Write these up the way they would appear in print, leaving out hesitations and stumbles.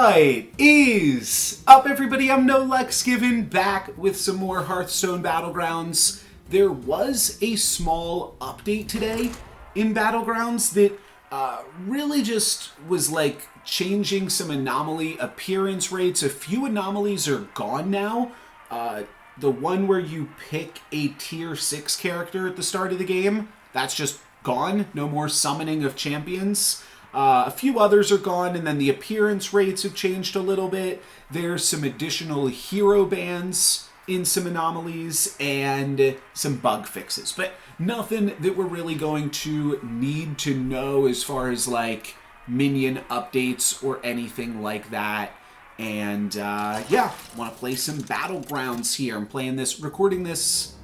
What is up, everybody? I'm No Lex Given, back with some more Hearthstone Battlegrounds. There was a small update today in Battlegrounds that really just was like changing some anomaly appearance rates. A few anomalies are gone now. The one where you pick a tier 6 character at the start of the game, that's just gone. No more summoning of champions. A few others are gone, and then the appearance rates have changed a little bit. There's some additional hero bans in some anomalies and some bug fixes, but nothing that we're really going to need to know as far as like minion updates or anything like that. And yeah, want to play some Battlegrounds here. I'm playing this and recording this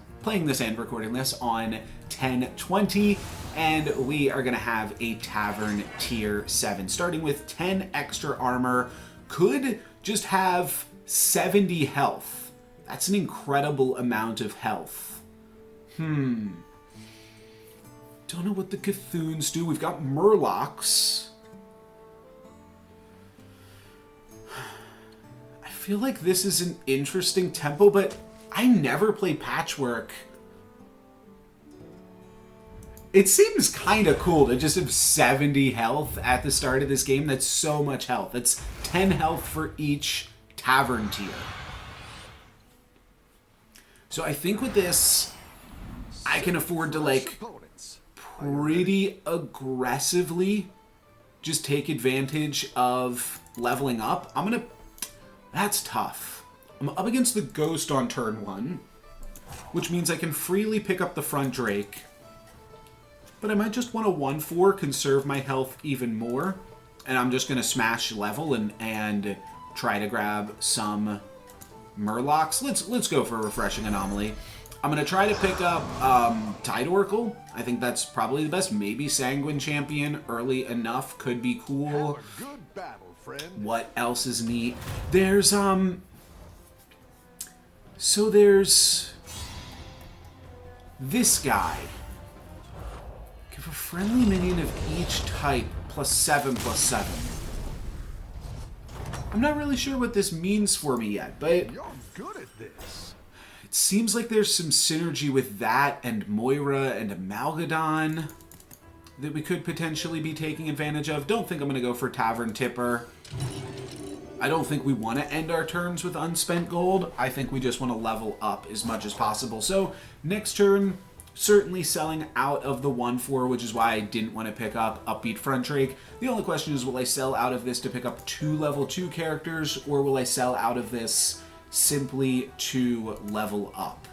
on 10/20, and we are going to have a Tavern tier 7 starting with 10 extra armor. Could just have 70 health. That's an incredible amount of health. Don't know what the Cthulhu's do. We've got Murlocs. I feel like this is an interesting tempo, but I never play Patchwork. It seems kind of cool to just have 70 health at the start of this game. That's so much health. That's 10 health for each Tavern tier. So I think with this, I can afford to like pretty aggressively just take advantage of leveling up. That's tough. I'm up against the Ghost on turn 1, which means I can freely pick up the front Drake. But I might just want to 1/4, conserve my health even more. And I'm just going to smash level and try to grab some Murlocs. Let's go for a refreshing anomaly. I'm going to try to pick up Tide Oracle. I think that's probably the best. Maybe Sanguine Champion early enough could be cool. Have a good battle, friend. What else is neat? There's so there's this guy. Give a friendly minion of each type +7/+7. I'm not really sure what this means for me yet, but You're good at this. it seems like there's some synergy with that and Moira and Amalgadon that we could potentially be taking advantage of. Don't think I'm going to go for Tavern Tipper. I don't think we want to end our turns with unspent gold. I think we just want to level up as much as possible. So next turn, certainly selling out of the 1/4, which is why I didn't want to pick up Upbeat Front Drake. The only question is, will I sell out of this to pick up 2 level 2 characters, or will I sell out of this simply to level up?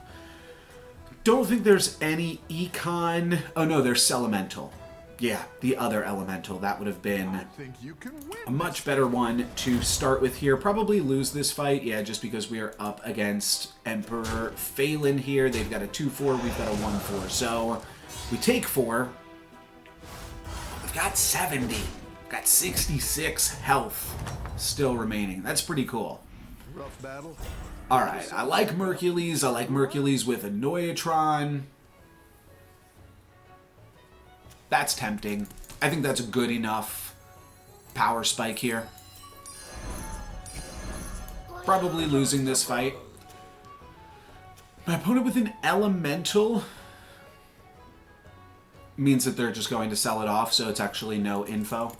Don't think there's any econ. Oh no, there's Elemental. Yeah, the other Elemental. That would have been I think you can win a much better one to start with here. Probably lose this fight, yeah, just because we are up against Emperor Phelan here. They've got a 2/4, we've got a 1/4. So we take 4. We've got 70. We've got 66 health still remaining. That's pretty cool. Rough battle. Alright, I like Mercules. I like Mercules with a Noyatron. That's tempting. I think that's a good enough power spike here. Probably losing this fight. My opponent with an Elemental means that they're just going to sell it off, so it's actually no info.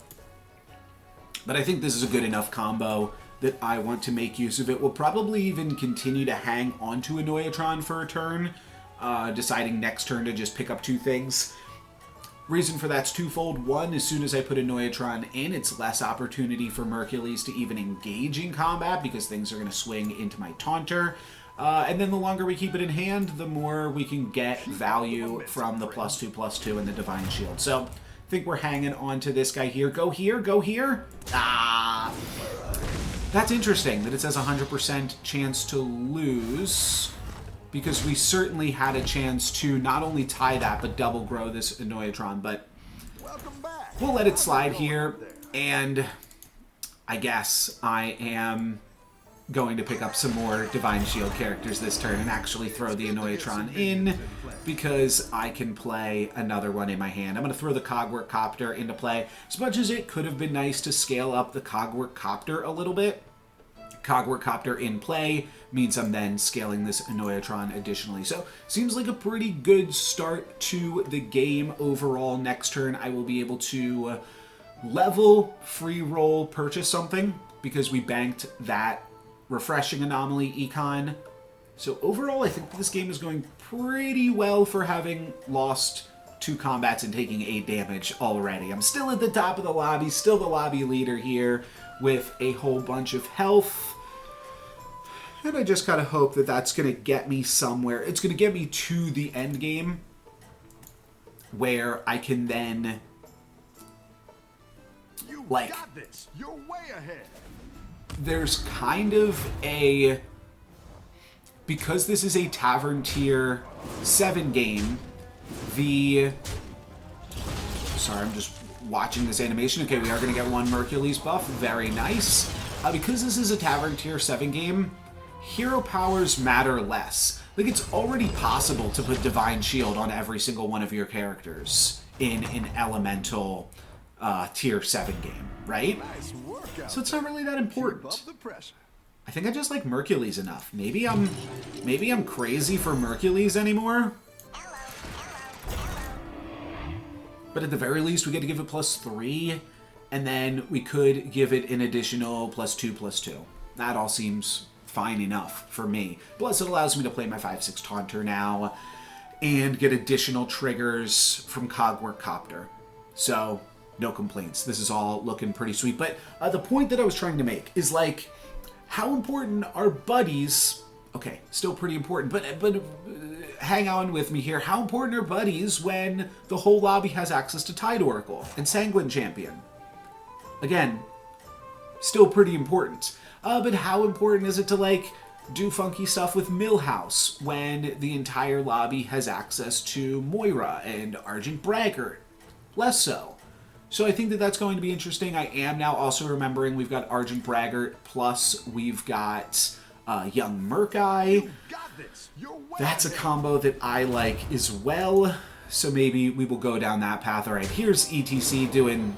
But I think this is a good enough combo that I want to make use of it. We'll probably even continue to hang onto a Noyatron for a turn, deciding next turn to just pick up 2 things. Reason for that's twofold. One, as soon as I put a Noyatron in, it's less opportunity for Mercules to even engage in combat because things are going to swing into my Taunter. And then the longer we keep it in hand, the more we can get value from the +2/+2 and the Divine Shield. So I think we're hanging on to this guy here. Go here, go here. Ah! That's interesting that it says 100% chance to lose, because we certainly had a chance to not only tie that, but double grow this Noyatron. But we'll let it slide here, and I guess I am going to pick up some more Divine Shield characters this turn and actually throw the Annoyatron in because I can play another one in my hand. I'm going to throw the Cogwork Copter into play. As much as it could have been nice to scale up the Cogwork Copter a little bit, Cogwork Copter in play means I'm then scaling this Annoyatron additionally. So, seems like a pretty good start to the game overall. Next turn, I will be able to level, free roll, purchase something because we banked that refreshing anomaly econ. So overall, I think this game is going pretty well for having lost 2 combats and taking 8 damage already. I'm still at the top of the lobby, still the lobby leader here with a whole bunch of health. And I just gotta hope that that's gonna get me somewhere. It's gonna get me to the end game where I can then, like, got this. You're way ahead. There's kind of a, because this is a Tavern Tier 7 game, sorry, I'm just watching this animation. Okay, we are going to get 1 Mercules buff. Very nice. Because this is a Tavern Tier 7 game, hero powers matter less. Like, it's already possible to put Divine Shield on every single one of your characters in an Elemental Tier 7 game, right? Nice workout. So it's not really that important. Keep up the pressure. I think I just like Mercules enough. Maybe I'm crazy for Mercules anymore. But at the very least, we get to give it +3, and then we could give it an additional +2/+2. That all seems fine enough for me. Plus, it allows me to play my 5/6 Taunter now and get additional triggers from Cogwork Copter. So, no complaints. This is all looking pretty sweet. But the point that I was trying to make is, like, how important are buddies? Okay, still pretty important, but hang on with me here. How important are buddies when the whole lobby has access to Tide Oracle and Sanguine Champion? Again, still pretty important. But how important is it to, like, do funky stuff with Millhouse when the entire lobby has access to Moira and Argent Braggart? Less so. So I think that that's going to be interesting. I am now also remembering we've got Argent Braggart, plus we've got Young Murkeye. That's a combo that I like as well. So maybe we will go down that path. All right, here's ETC doing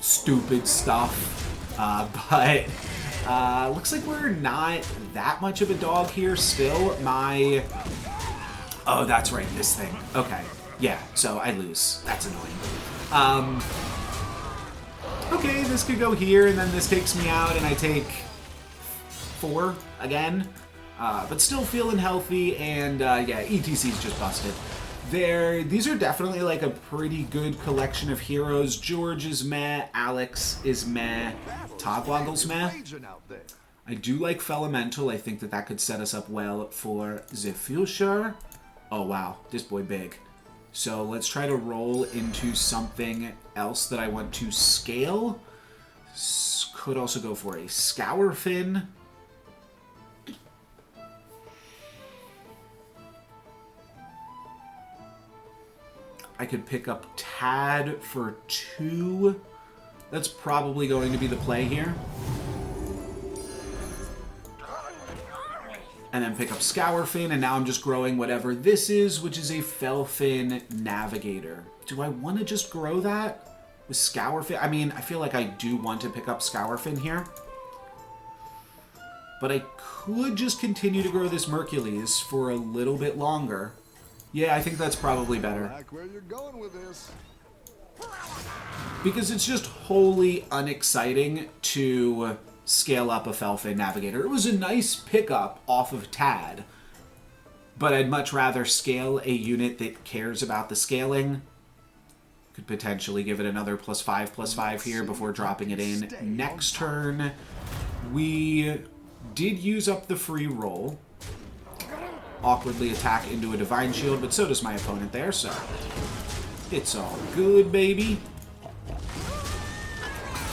stupid stuff. But looks like we're not that much of a dog here still. Oh, that's right, this thing. Okay, yeah, so I lose. That's annoying. Okay, this could go here, and then this takes me out, and I take 4 again. But still feeling healthy, and yeah, ETC's just busted. These are definitely like a pretty good collection of heroes. George is meh, Alex is meh, Togwaggle's meh. I do like Felemental. I think that that could set us up well for the future. Oh wow, this boy big. So let's try to roll into something else that I want to scale. Could also go for a Scour Fin. I could pick up Tad for 2. That's probably going to be the play here. And then pick up Scourfin, and now I'm just growing whatever this is, which is a Felfin Navigator. Do I want to just grow that with Scourfin? I mean, I feel like I do want to pick up Scourfin here. But I could just continue to grow this Mercules for a little bit longer. Yeah, I think that's probably better. I like where you're going with this. Because it's just wholly unexciting to scale up a Felfin Navigator. It was a nice pickup off of Tad, but I'd much rather scale a unit that cares about the scaling. Could potentially give it another +5/+5 here before dropping it in next turn. We did use up the free roll. Awkwardly attack into a Divine Shield, but so does my opponent there, so it's all good, baby.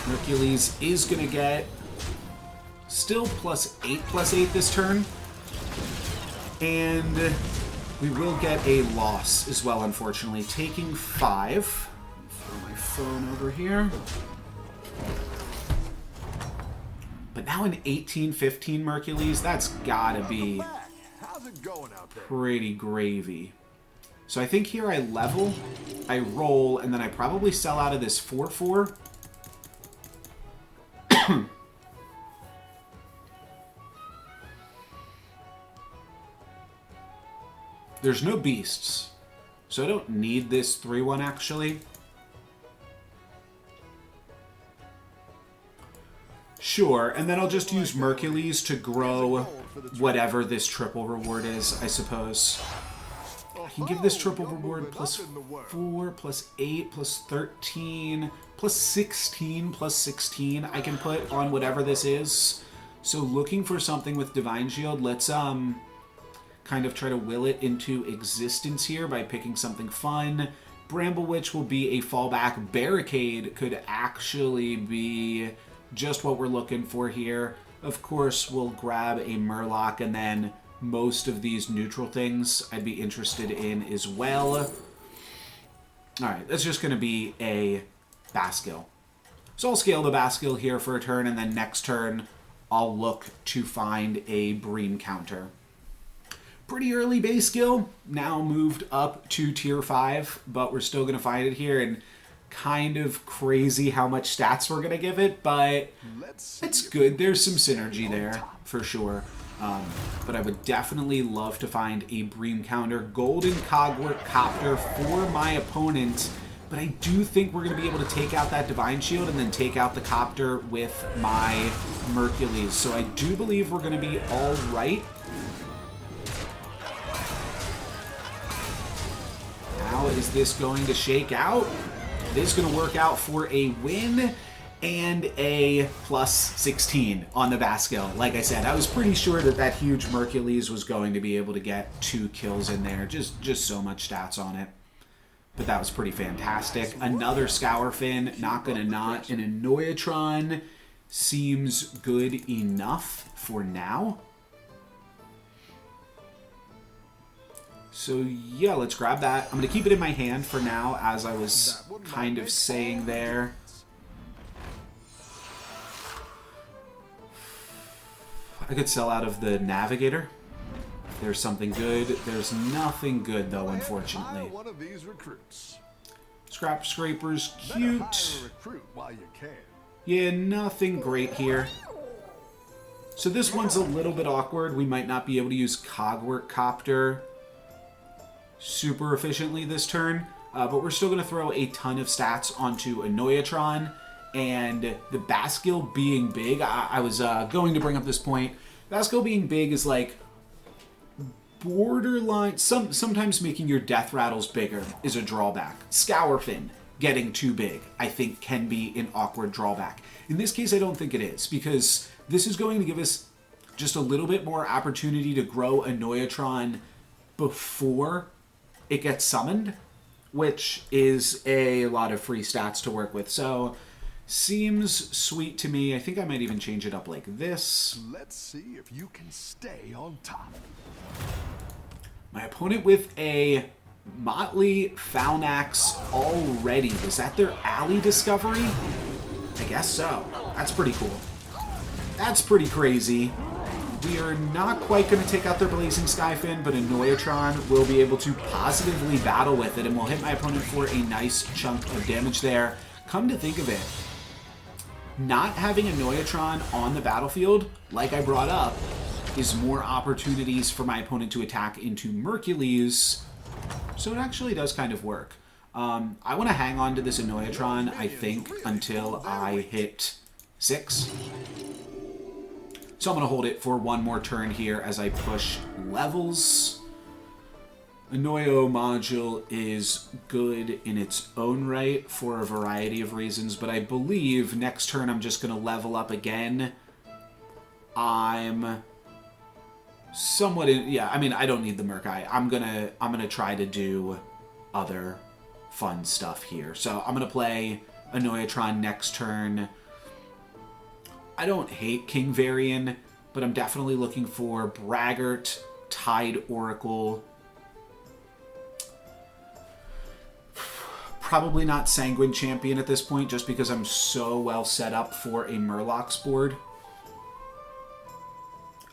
Hercules is going to get still +8/+8 this turn. And we will get a loss as well, unfortunately. Taking 5. Throw my phone over here. But now an 18-15 Mercules, that's gotta be Back. How's it going out there? pretty gravy. So I think here I level, I roll, and then I probably sell out of this 4-4. There's no beasts, so I don't need this 3-1 actually. Sure, and then I'll just use Mercules to grow whatever this triple reward is, I suppose. I can give this triple reward plus 4, plus 8, plus 13, plus 16, plus 16 I can put on whatever this is. So looking for something with Divine Shield, let's kind of try to will it into existence here by picking something fun. Bramble Witch will be a fallback. Barricade could actually be just what we're looking for here. Of course, we'll grab a Murloc, and then most of these neutral things I'd be interested in as well. Alright, that's just going to be a Baskill. So I'll scale the Baskill here for a turn, and then next turn I'll look to find a Bream counter. Pretty early base skill, now moved up to tier 5, but we're still going to find it here, and kind of crazy how much stats we're going to give it, but it's good. There's some synergy there, for sure. But I would definitely love to find a Bream counter. Golden Cogwork Copter for my opponent, but I do think we're going to be able to take out that Divine Shield and then take out the Copter with my Mercules. So I do believe we're going to be all right. How is this going to shake out? It is going to work out for a win and a plus 16 on the Baskill. Like I said, I was pretty sure that that huge Mercules was going to be able to get 2 kills in there. Just so much stats on it. But that was pretty fantastic. Another Scourfin, not gonna not. An Annoyatron seems good enough for now. So yeah, let's grab that. I'm gonna keep it in my hand for now, as I was kind of saying there. I could sell out of the Navigator. There's something good. There's nothing good, though, unfortunately. Scrap Scraper's cute. Yeah, nothing great here. So this one's a little bit awkward. We might not be able to use Cogwork Copter super efficiently this turn, but we're still going to throw a ton of stats onto Annoyatron. And the Baskill being big, I was going to bring up this point. Baskill being big is like borderline. Sometimes making your death rattles bigger is a drawback. Scourfin getting too big, I think, can be an awkward drawback. In this case, I don't think it is, because this is going to give us just a little bit more opportunity to grow Annoyatron before it gets summoned, which is a lot of free stats to work with. So seems sweet to me. I think I might even change it up like this. Let's see if you can stay on top. My opponent with a Motley Falnax already. Was that their alley discovery? I guess so. That's pretty cool. That's pretty crazy. We are not quite going to take out their Blazing Skyfin, but Annoyatron will be able to positively battle with it, and will hit my opponent for a nice chunk of damage there. Come to think of it, not having Annoyatron on the battlefield, like I brought up, is more opportunities for my opponent to attack into Mercules, so it actually does kind of work. I want to hang on to this Annoyatron, I think, until I hit 6. So I'm going to hold it for one more turn here as I push levels. Annoyo module is good in its own right for a variety of reasons, but I believe next turn I'm just going to level up again. I'm somewhat in, yeah, I mean, I don't need the Murkai. I'm gonna try to do other fun stuff here. So I'm gonna play Annoyatron next turn. I don't hate King Varian, but I'm definitely looking for Braggart, Tide Oracle. Probably not Sanguine Champion at this point, just because I'm so well set up for a Murloc's board.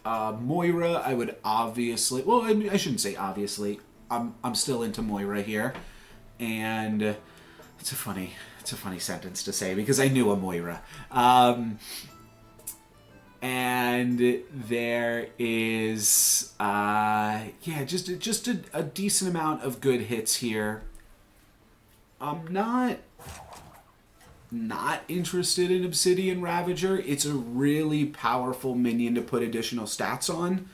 Moira, I would obviously... Well, I shouldn't say obviously. I'm still into Moira here. And it's a funny sentence to say because I knew a Moira. And there is... yeah, just a decent amount of good hits here. I'm not interested in Obsidian Ravager. It's a really powerful minion to put additional stats on.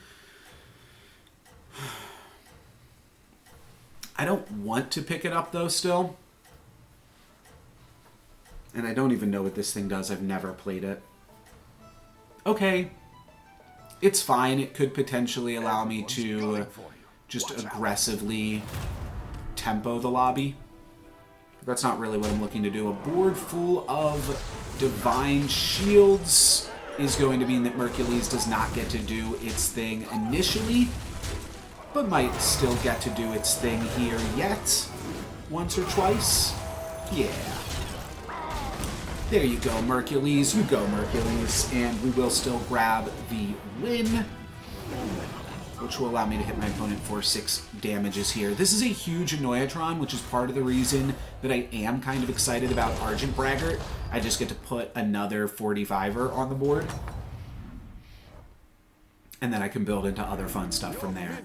I don't want to pick it up though still. And I don't even know what this thing does. I've never played it. Okay. It's fine. It could potentially allow me to just aggressively tempo the lobby. That's not really what I'm looking to do. A board full of Divine Shields is going to mean that Mercules does not get to do its thing initially, but might still get to do its thing here yet. Once or twice. Yeah. There you go, Mercules. You go, Mercules. And we will still grab the win, which will allow me to hit my opponent for 6 damages here. This is a huge Annoyatron, which is part of the reason that I am kind of excited about Argent Braggart. I just get to put another 45er on the board. And then I can build into other fun stuff from there.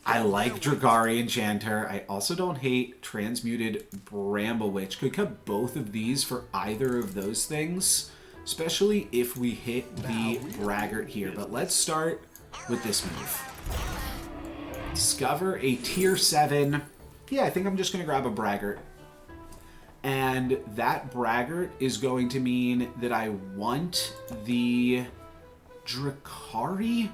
I like Dragari Enchanter. I also don't hate Transmuted Bramble Witch. Could cut both of these for either of those things, especially if we hit the Braggart here. But let's start with this move. Discover a tier 7. Yeah, I think I'm just going to grab a Braggart. And that Braggart is going to mean that I want the Dracari?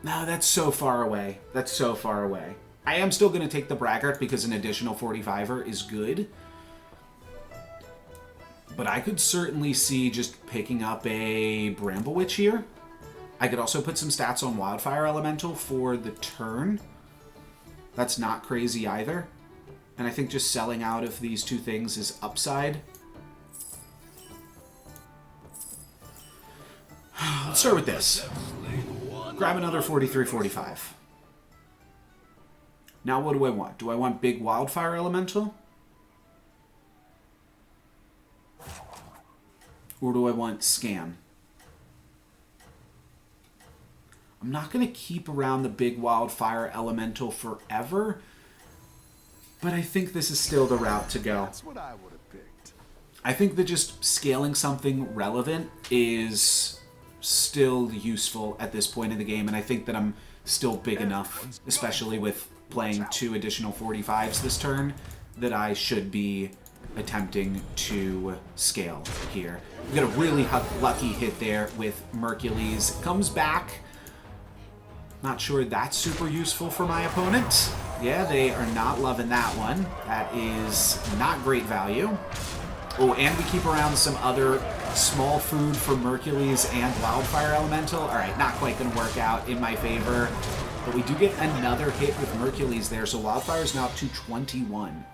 No, that's so far away. That's so far away. I am still going to take the Braggart because an additional 45er is good. But I could certainly see just picking up a Bramble Witch here. I could also put some stats on Wildfire Elemental for the turn. That's not crazy either. And I think just selling out of these two things is upside. Let's start with this. Grab another 43-45. Now what do I want? Do I want big Wildfire Elemental? Or do I want Scan? I'm not going to keep around the big Wildfire Elemental forever, but I think this is still the route to go. That's what I would have picked. I think that just scaling something relevant is still useful at this point in the game, and I think that I'm still big enough, especially with playing 2 additional 45s this turn, that I should be attempting to scale here. We got a really lucky hit there with Mercules. Comes back. Not sure that's super useful for my opponent. Yeah, they are not loving that one. That is not great value. Oh, and we keep around some other small food for Mercules and Wildfire Elemental. All right, not quite going to work out in my favor. But we do get another hit with Mercules there, so Wildfire's now up to 21.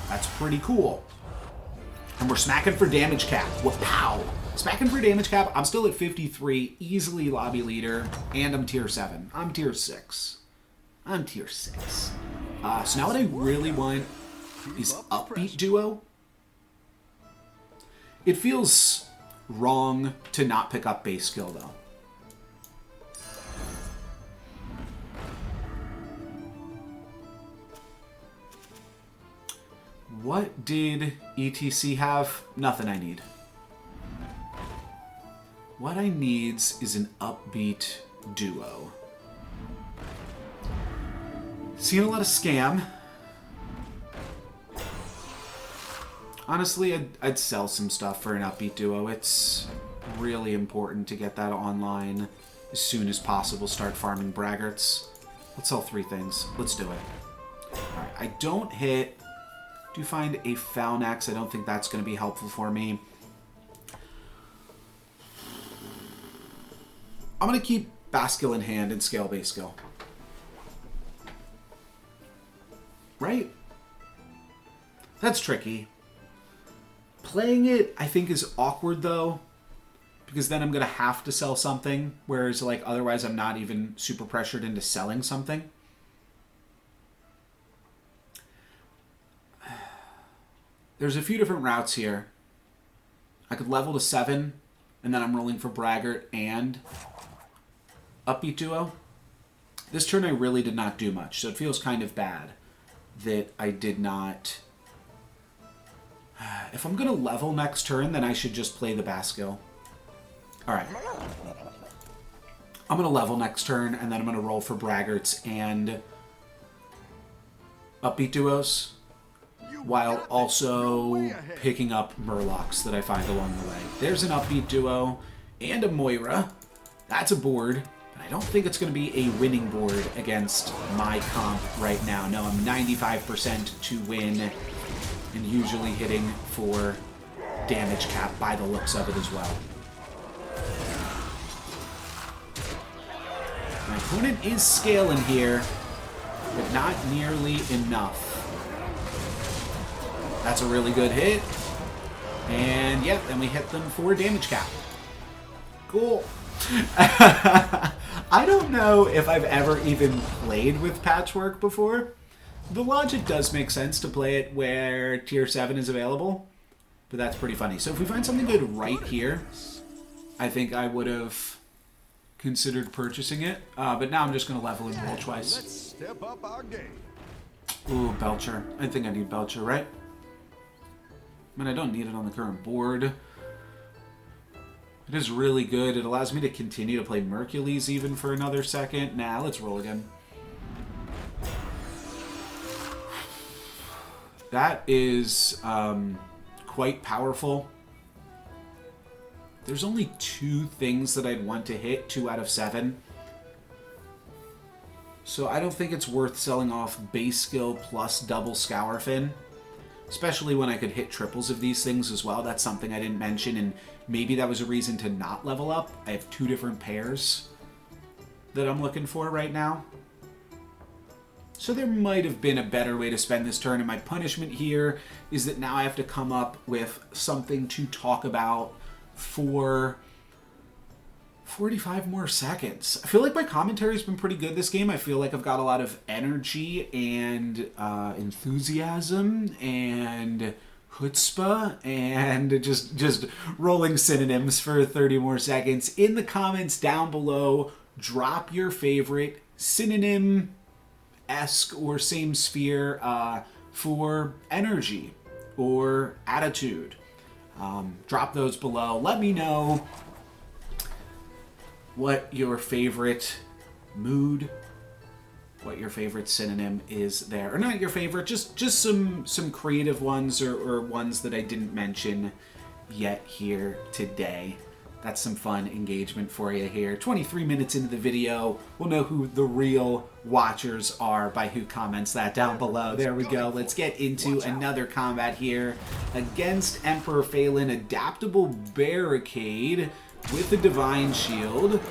That's pretty cool. And we're smacking for damage cap. Wow. Smacking for damage cap. I'm still at 53, easily lobby leader, and I'm tier 7. I'm tier 6. I'm tier 6. So now what I really want is Upbeat Duo. It feels wrong to not pick up base skill, though. What did ETC have? Nothing I need. What I need is an Upbeat Duo. Seen a lot of scam. Honestly, I'd sell some stuff for an Upbeat Duo. It's really important to get that online as soon as possible. Start farming Braggarts. Let's sell 3 things. Let's do it. Alright, I don't hit... Do find a Faunax. I don't think that's going to be helpful for me. I'm going to keep Bascule in hand and scale base skill. Right? That's tricky. Playing it, I think, is awkward, though, because then I'm going to have to sell something, whereas like otherwise I'm not even super pressured into selling something. There's a few different routes here. I could level to 7, and then I'm rolling for Braggart and Upbeat Duo. This turn I really did not do much, so it feels kind of bad that I did not... If I'm going to level next turn, then I should just play the Baskill. Alright. I'm going to level next turn, and then I'm going to roll for Braggarts and Upbeat Duos, while also picking up Murlocs that I find along the way. There's an Upbeat Duo and a Moira. That's a board, but I don't think it's going to be a winning board against my comp right now. No, I'm 95% to win, and usually hitting for damage cap by the looks of it as well. My opponent is scaling here, but not nearly enough. That's a really good hit. And yeah, then we hit them for damage cap. Cool. I don't know if I've ever even played with Patchwork before. The logic does make sense to play it where tier 7 is available, but that's pretty funny. So if we find something good right here, I think I would have considered purchasing it, but now I'm just going to level and roll twice. Let's step up our game. Ooh, Belcher. I think I need Belcher, right? I mean, I don't need it on the current board. It is really good. It allows me to continue to play Mercules even for another second. Nah, let's roll again. That is quite powerful. There's only 2 things that I'd want to hit, 2 out of 7. So I don't think it's worth selling off base skill plus double Scour Fin. Especially when I could hit triples of these things as well. That's something I didn't mention, and maybe that was a reason to not level up. I have 2 different pairs that I'm looking for right now. So there might have been a better way to spend this turn, and my punishment here is that now I have to come up with something to talk about for 45 more seconds. I feel like my commentary has been pretty good this game. I feel like I've got a lot of energy and enthusiasm and chutzpah and just rolling synonyms for 30 more seconds. In the comments down below, drop your favorite synonym-esque or same sphere for energy or attitude. Drop those below. Let me know what your favorite mood, what your favorite synonym is there. Or not your favorite, just some creative ones or ones that I didn't mention yet here today. That's some fun engagement for you here. 23 minutes into the video, we'll know who the real watchers are by who comments that down below. There we go. Let's get into another combat here against Emperor Phelan. Adaptable Barricade with the Divine Shield.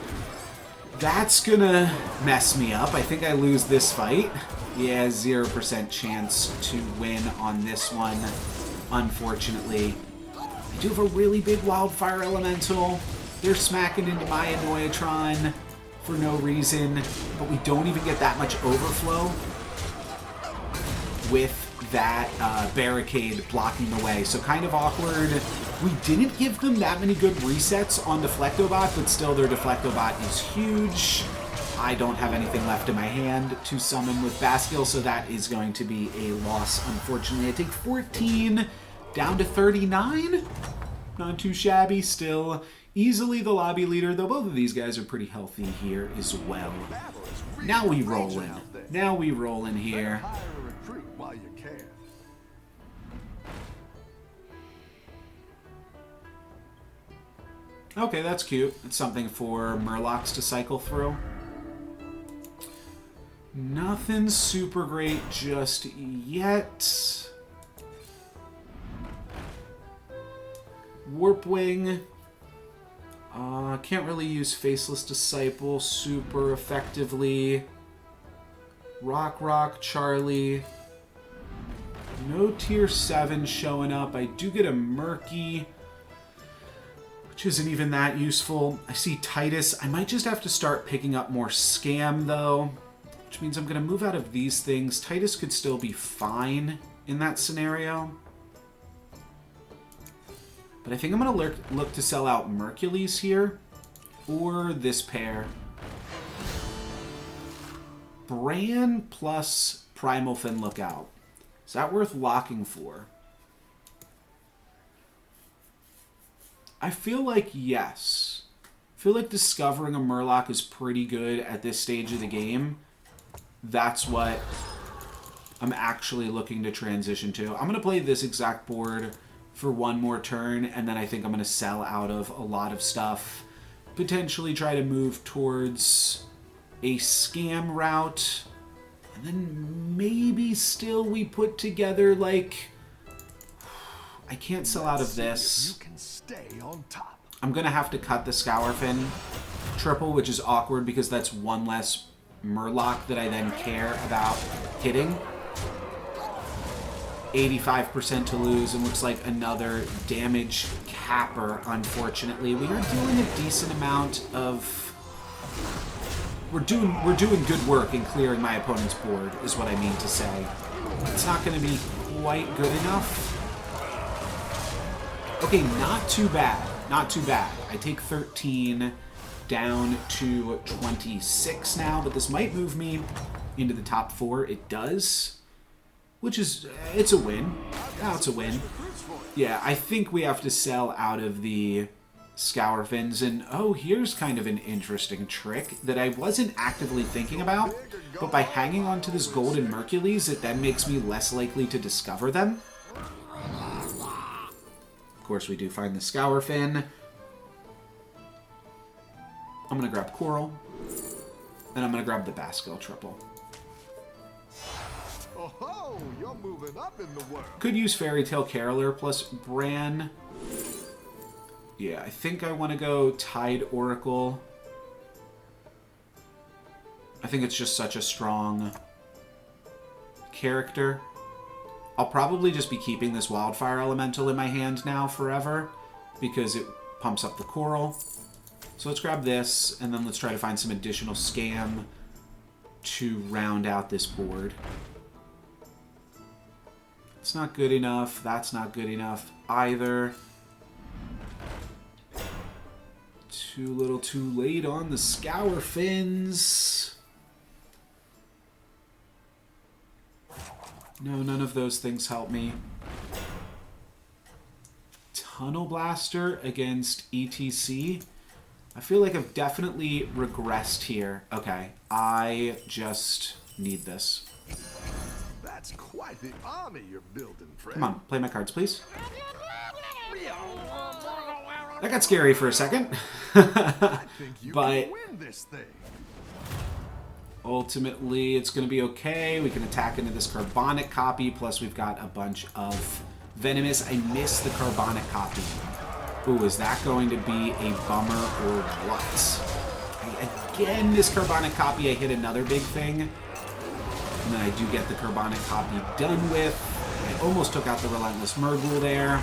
That's gonna mess me up. I think I lose this fight. Yeah, 0% chance to win on this one, unfortunately. I do have a really big Wildfire Elemental. They're smacking into my Annoyatron for no reason, but we don't even get that much overflow with that barricade blocking the way. So kind of awkward. We didn't give them that many good resets on Deflectobot, but still their Deflectobot is huge. I don't have anything left in my hand to summon with Baskill, so that is going to be a loss, unfortunately. I take 14 down to 39. Not too shabby still. Easily the lobby leader, though both of these guys are pretty healthy here as well. Now we roll in. Now we roll in here. Okay, that's cute. It's something for Murlocs to cycle through. Nothing super great just yet. Warpwing. Can't really use Faceless Disciple super effectively. Rock, Charlie. No tier 7 showing up. I do get a Murky, which isn't even that useful. I see Titus. I might just have to start picking up more Scam, though, which means I'm going to move out of these things. Titus could still be fine in that scenario. But I think I'm going to look to sell out Mercules here, or this pair. Bran plus Primal Fin Lookout. Is that worth locking for? I feel like yes. I feel like discovering a Murloc is pretty good at this stage of the game. That's what I'm actually looking to transition to. I'm going to play this exact board for one more turn, and then I think I'm going to sell out of a lot of stuff. Potentially try to move towards a Scam route. And then maybe still we put together, like... I can't sell out of this. You can stay on top. I'm going to have to cut the Scourfin triple, which is awkward because that's one less Murloc that I then care about hitting. 85% to lose, and looks like another damage capper, unfortunately. We are doing a decent amount of... We're doing good work in clearing my opponent's board, is what I mean to say. It's not going to be quite good enough. Okay, not too bad. Not too bad. I take 13 down to 26 now, but this might move me into the top 4. It does, which is, it's a win. Oh, it's a win. Yeah, I think we have to sell out of the Scourfins, and oh, here's kind of an interesting trick that I wasn't actively thinking about, but by hanging on to this golden Mercules, it then makes me less likely to discover them. Of course, we do find the Scourfin. I'm going to grab Coral, and I'm going to grab the Baskel triple. Oh, you're moving up in the world. Could use Fairy Tale Caroler plus Bran. Yeah, I think I want to go Tide Oracle. I think it's just such a strong character. I'll probably just be keeping this Wildfire Elemental in my hand now forever because it pumps up the Coral. So let's grab this, and then let's try to find some additional Scam to round out this board. It's not good enough. That's not good enough either. Too little too late on the Scourfins. No, none of those things help me. Tunnel Blaster against ETC. I feel like I've definitely regressed here. Okay, I just need this. That's quite the army you're building, friend. Come on, play my cards, please. That got scary for a second. I think you but can win this thing. Ultimately, it's going to be okay. We can attack into this Carbonic copy, plus we've got a bunch of Venomous. I missed the Carbonic copy. Ooh, is that going to be a bummer or what? Again, this Carbonic copy, I hit another big thing. And then I do get the Carbonic copy done with. I almost took out the Relentless Murghul there.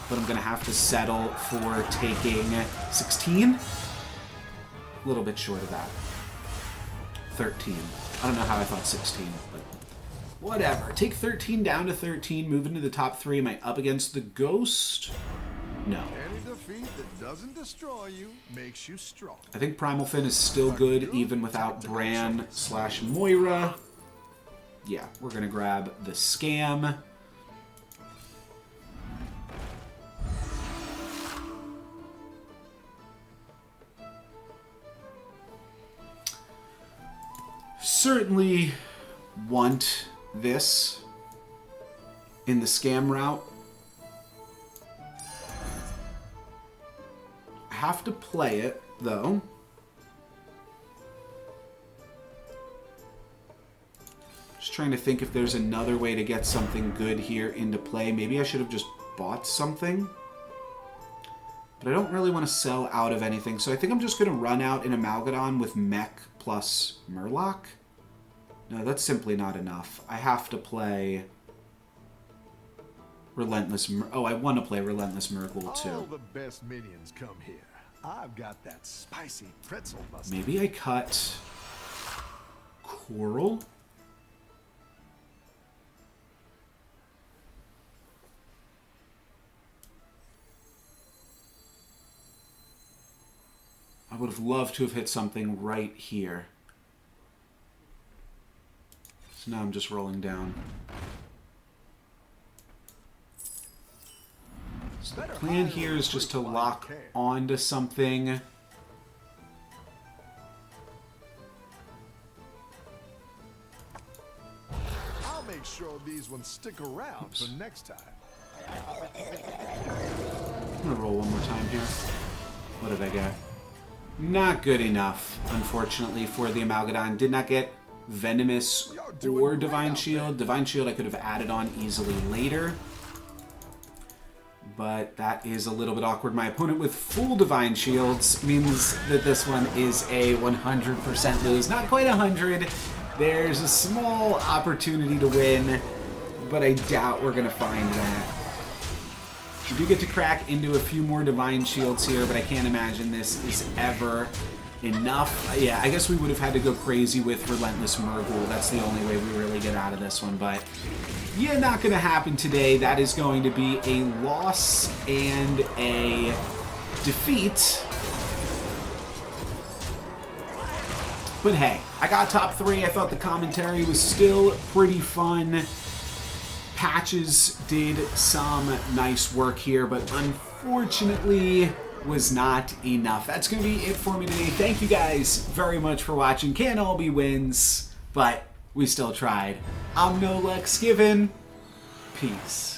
But I'm going to have to settle for taking 16. A little bit short of that. 13. I don't know how I thought 16, but whatever. Take 13 down to 13, move into the top 3. Am I up against the Ghost? No. Any defeat that doesn't destroy you makes you strong. I think Primal Fin is still good even without Bran / Moira. Yeah, we're going to grab the Scam. Certainly want this in the Scam route. I have to play it, though. Just trying to think if there's another way to get something good here into play. Maybe I should have just bought something. But I don't really want to sell out of anything, so I think I'm just going to run out in Amalgadon with Mech plus Murloc. No, that's simply not enough. I have to play Relentless Oh, I want to play Relentless Murgle All too. the best minions come here. I've got that spicy pretzel mustard. Maybe I cut Coral? I would have loved to have hit something right here. So now I'm just rolling down. So the plan here is just to lock onto something. I'll make sure these ones stick around for next time. I'm gonna roll one more time here. What did I get? Not good enough, unfortunately, for the Amalgadon. Did not get Venomous or Divine Shield. Divine Shield I could have added on easily later. But that is a little bit awkward. My opponent with full Divine Shields means that this one is a 100% lose. Not quite 100. There's a small opportunity to win, but I doubt we're going to find that. We do get to crack into a few more Divine Shields here, but I can't imagine this is ever enough. Yeah, I guess we would have had to go crazy with Relentless Murgle. That's the only way we really get out of this one, but yeah, not going to happen today. That is going to be a loss and a defeat. But hey, I got top 3. I thought the commentary was still pretty fun. Patches did some nice work here, but unfortunately was not enough. That's going to be it for me today. Thank you guys very much for watching. Can't all be wins, but we still tried. I'm No Lex Given. Peace.